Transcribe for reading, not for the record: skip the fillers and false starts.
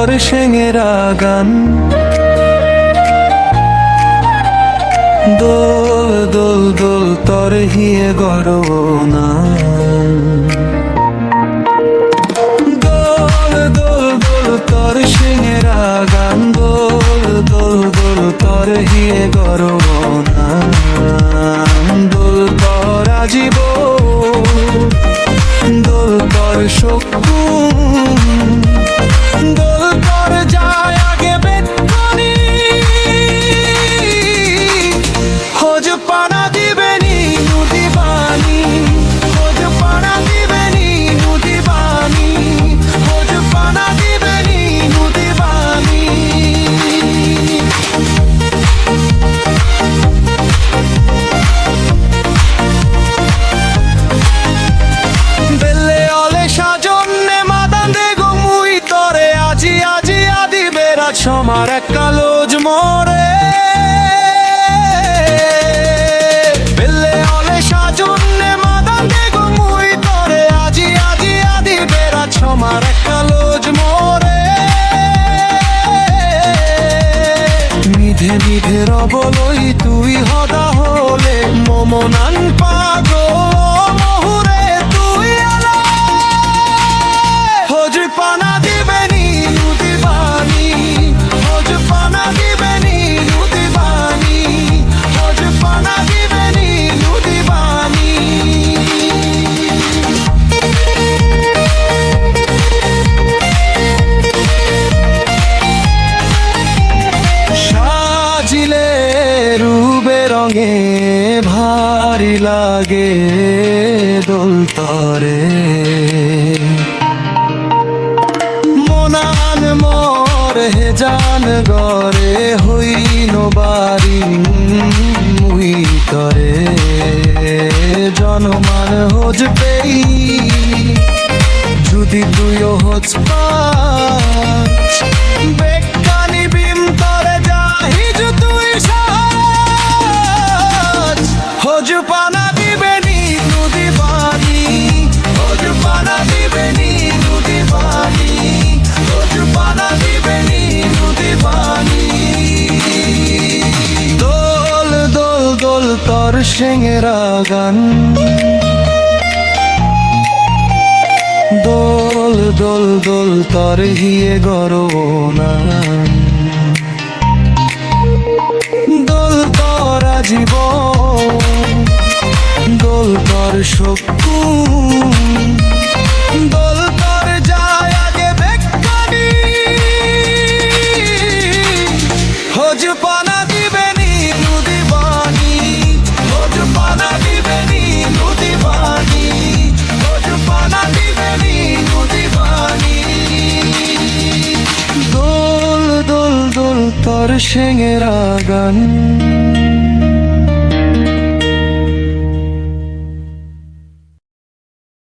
তোর সেঙেরা গান দোল দোল দোল তোর হিয়ে গরব না দোল দোল দোল তোর সেঙেরা গান দোল দোল দোল তোর হিয়ে গরব না দোল তোর আজীব দোল তোর শকুন দোল তোর যায় আগে বেদনি খোঁজ পানা দিবেনি নদী বাণী খোঁজ পানা দিবেনি নদী বাণী খোঁজ পানা দিবেনি নদী বাণী বেলে অলে সাজন্যে মাদান দে গমুই তরে আজি আজি আদি বেড়া সমার এক কালোজ মরে বেলে অলে সাজন্যে মাদান দে গমুই তরে আজি আজি আদি বেড়া সমার এক কালোজ মরে মিধে মিধে রবলই তুই হদা হলে মমনান পাগো মহুরে তুই আলা খোঁজ পানা দিবেনি নদী বাণী খোঁজ পানা দিবেনি নদী বাণী খোঁজ পানা দিবেনি নদী বাণী সাজিলে রূপে রঙে ভারী লাগে দোল তরে মনান মর হে জান গরে হইন বাড়ি মুই তরে জনমান হোজ পেই যদি তুইও হোজ পাঁচ বেকানি বিম তরে যাহিজ তুই সাজ হোজ পানা দিবেনি নদী বাণী হোজ পানা দিবেনি নদী বাণী হোজ পানা দিবেনি নদী বাণী দোল দোল দোল তোর সেঙেরা গান দোল দোল দোল তোর হিয়ে গরব না দোল তোর আজীব দোল তোর শকুন দোল তোর যায় আগে বেকানি খোঁজ পানা দিবেনি নদী বাণী খোঁজ পানা দিবেনি নদী বাণী খোঁজ পানা দিবেনি নদী বাণী দোল দোল দোল তোর সেঙেরা গান